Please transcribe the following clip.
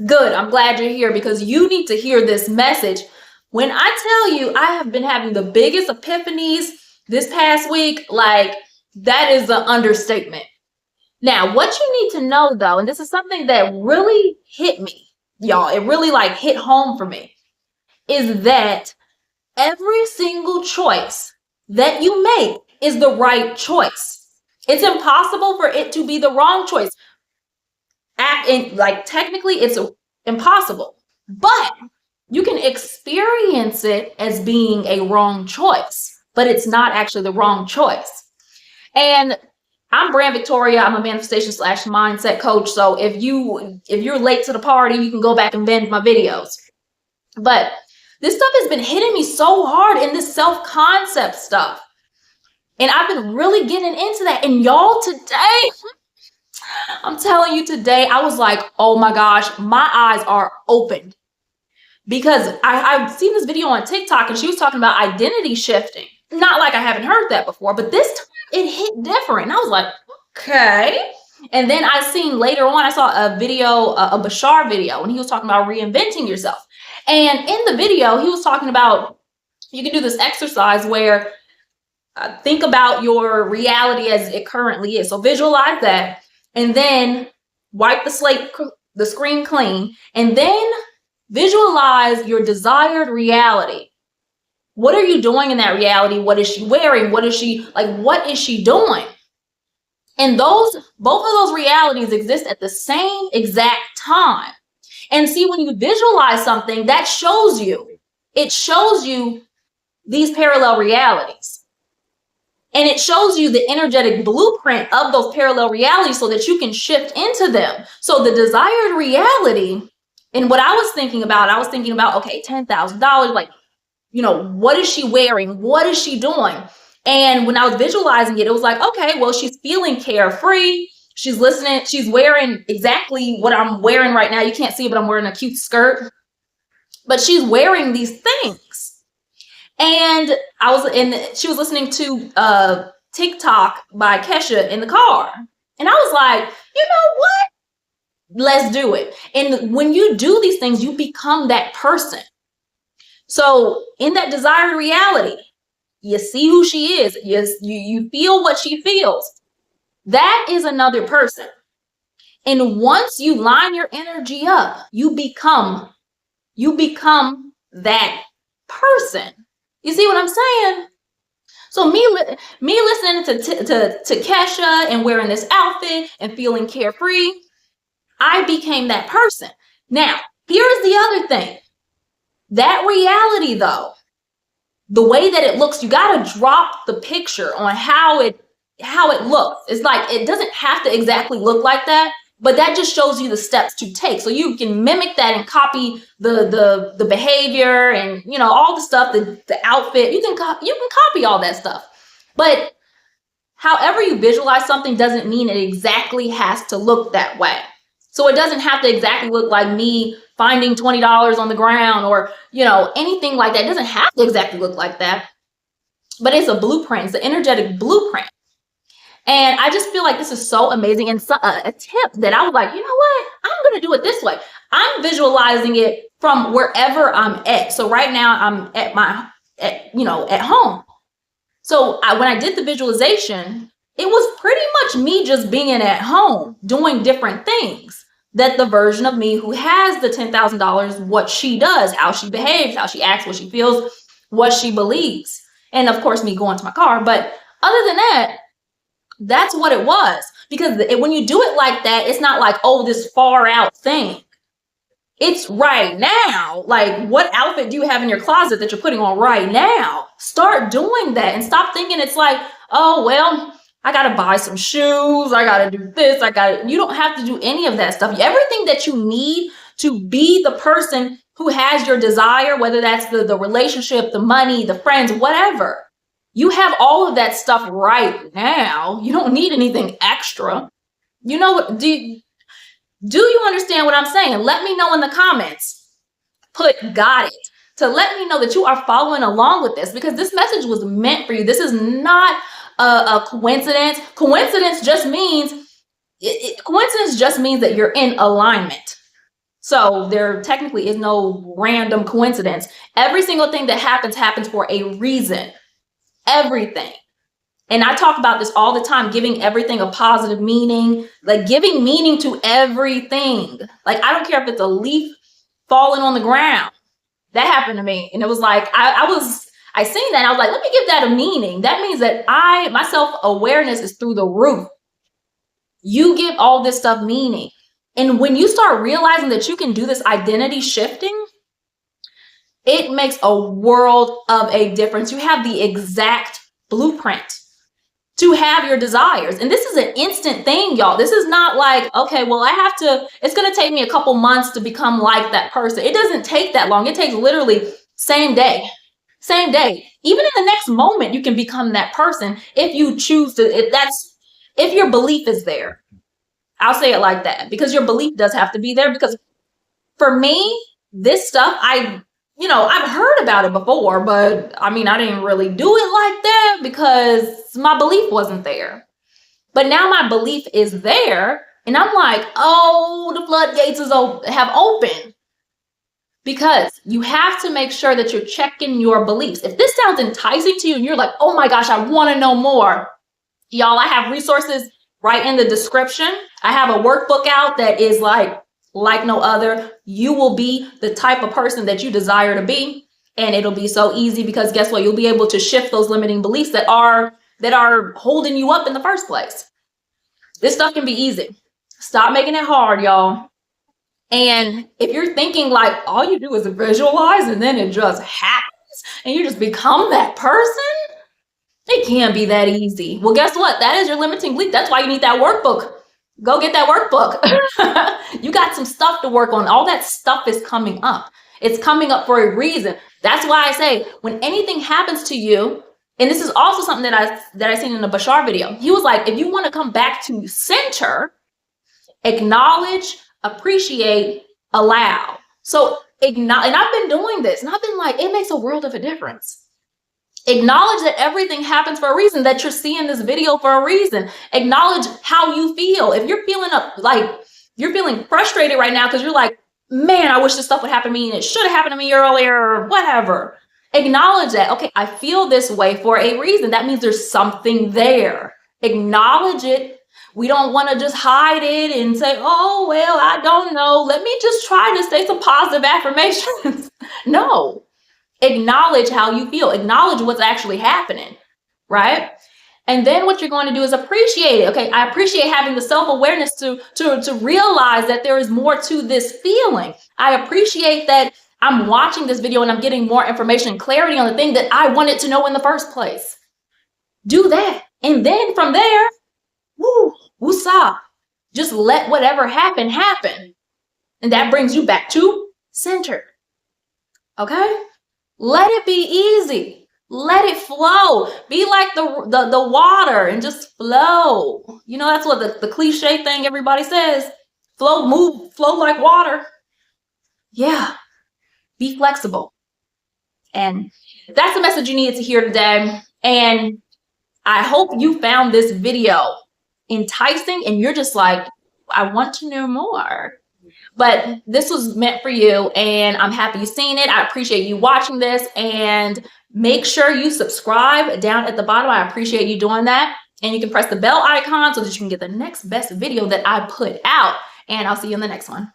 Good. I'm glad you're here because you need to hear this message. When I tell you, I have been having the biggest epiphanies this past week, like that is an understatement. Now, what you need to know though, and this is something that really hit me, y'all, it really like hit home for me, is that every single choice that you make is the right choice. It's impossible for it to be the wrong choice. Technically it's impossible, but you can experience it as being a wrong choice, but it's not actually the wrong choice. And I'm Brand Victoria. I'm a manifestation / mindset coach. So if you're late to the party, you can go back and binge my videos. But this stuff has been hitting me so hard in this self-concept stuff. And I've been really getting into that. And y'all, today, I'm telling you, today, I was like, oh my gosh, my eyes are opened. Because I've seen this video on TikTok and she was talking about identity shifting. Not like I haven't heard that before, but this time it hit different. And I was like, okay. And then I seen later on, I saw a video, a Bashar video, and he was talking about reinventing yourself. And in the video, he was talking about, you can do this exercise where think about your reality as it currently is. So visualize that and then wipe the screen clean, and then visualize your desired reality. What are you doing in that reality? What is she wearing? What is she doing? And both of those realities exist at the same exact time. And see, when you visualize something, it shows you these parallel realities. And it shows you the energetic blueprint of those parallel realities so that you can shift into them. So the desired reality, and what I was thinking about, okay, $10,000, like, what is she wearing? What is she doing? And when I was visualizing it, it was like, okay, well, she's feeling carefree. She's listening. She's wearing exactly what I'm wearing right now. You can't see it, but I'm wearing a cute skirt. But she's wearing these things. And she was listening to TikTok by Kesha in the car. And I was like, you know what? Let's do it. And when you do these things, you become that person. So in that desired reality, you see who she is. You feel what she feels. That is another person. And once you line your energy up, you become that person. You see what I'm saying? So me listening to Kesha and wearing this outfit and feeling carefree, I became that person. Now, here's the other thing. That reality, though, the way that it looks, you got to drop the picture on how it looks. It's like, it doesn't have to exactly look like that, but that just shows you the steps to take. So you can mimic that and copy the behavior and, all the stuff, the outfit. You can copy all that stuff. But however you visualize something doesn't mean it exactly has to look that way. So it doesn't have to exactly look like me finding $20 on the ground or, anything like that. It doesn't have to exactly look like that. But it's a blueprint. It's an energetic blueprint. And I just feel like this is so amazing. And a tip that I was like, you know what? I'm going to do it this way. I'm visualizing it from wherever I'm at. So right now I'm at home. So when I did the visualization, it was pretty much me just being at home, doing different things that the version of me who has the $10,000, what she does, how she behaves, how she acts, what she feels, what she believes. And of course, me going to my car. But other than that, that's what it was. Because when you do it like that, it's not like, oh, this far out thing. It's right now. Like, what outfit do you have in your closet that you're putting on right now? Start doing that and stop thinking it's like, oh, well, I got to buy some shoes. I got to do this. You don't have to do any of that stuff. Everything that you need to be the person who has your desire, whether that's the relationship, the money, the friends, whatever. You have all of that stuff right now. You don't need anything extra. Do you understand what I'm saying? Let me know in the comments. Put got it to let me know that you are following along with this, because this message was meant for you. This is not a coincidence. Coincidence just means that you're in alignment. So there technically is no random coincidence. Every single thing that happens for a reason. Everything. And I talk about this all the time, giving everything a positive meaning, like giving meaning to everything. Like, I don't care if it's a leaf falling on the ground. That happened to me. And it was like, I seen that. I was like, let me give that a meaning. That means that my self-awareness is through the roof. You give all this stuff meaning. And when you start realizing that you can do this identity shifting, it makes a world of a difference. You have the exact blueprint to have your desires. And this is an instant thing, y'all. This is not like, okay, well, it's going to take me a couple months to become like that person. It doesn't take that long. It takes literally same day. Same day. Even in the next moment, you can become that person if you choose to, if your belief is there. I'll say it like that, because your belief does have to be there. Because for me, this stuff, I've heard about it before, but I didn't really do it like that because my belief wasn't there. But now my belief is there, and I'm like, oh, the floodgates have opened. Because you have to make sure that you're checking your beliefs. If this sounds enticing to you and you're like, oh my gosh, I want to know more, y'all, I have resources right in the description. I have a workbook out that is like no other. You will be the type of person that you desire to be. And it'll be so easy, because guess what? You'll be able to shift those limiting beliefs that are holding you up in the first place. This stuff can be easy. Stop making it hard, y'all. And if you're thinking like all you do is visualize and then it just happens and you just become that person, it can't be that easy. Well, guess what? That is your limiting belief. That's why you need that workbook. Go get that workbook. You got some stuff to work on. All that stuff is coming up. It's coming up for a reason. That's why I say when anything happens to you, and this is also something that I seen in the Bashar video. He was like, if you want to come back to center, acknowledge, appreciate, allow. So acknowledge, and I've been doing this, and I've been like, it makes a world of a difference. Acknowledge that everything happens for a reason, that you're seeing this video for a reason. Acknowledge how you feel. If you're feeling you're feeling frustrated right now because you're like, man, I wish this stuff would happen to me and it should have happened to me earlier or whatever. Acknowledge that, okay, I feel this way for a reason. That means there's something there. Acknowledge it. We don't want to just hide it and say, oh, well, I don't know. Let me just try to say some positive affirmations. No. Acknowledge how you feel. Acknowledge what's actually happening, right? And then what you're going to do is appreciate it. Okay, I appreciate having the self-awareness to realize that there is more to this feeling. I appreciate that I'm watching this video and I'm getting more information and clarity on the thing that I wanted to know in the first place. Do that. And then from there, woosah. Just let whatever happen. And that brings you back to center. Okay? Let it be easy. Let it flow. Be like the water and just flow. You know, that's what the cliche thing everybody says. Flow like water. Yeah. Be flexible. And that's the message you needed to hear today. And I hope you found this video enticing and you're just like, I want to know more. But this was meant for you, and I'm happy you've seen it. I appreciate you watching this, and make sure you subscribe down at the bottom. I appreciate you doing that. And you can press the bell icon so that you can get the next best video that I put out. And I'll see you in the next one.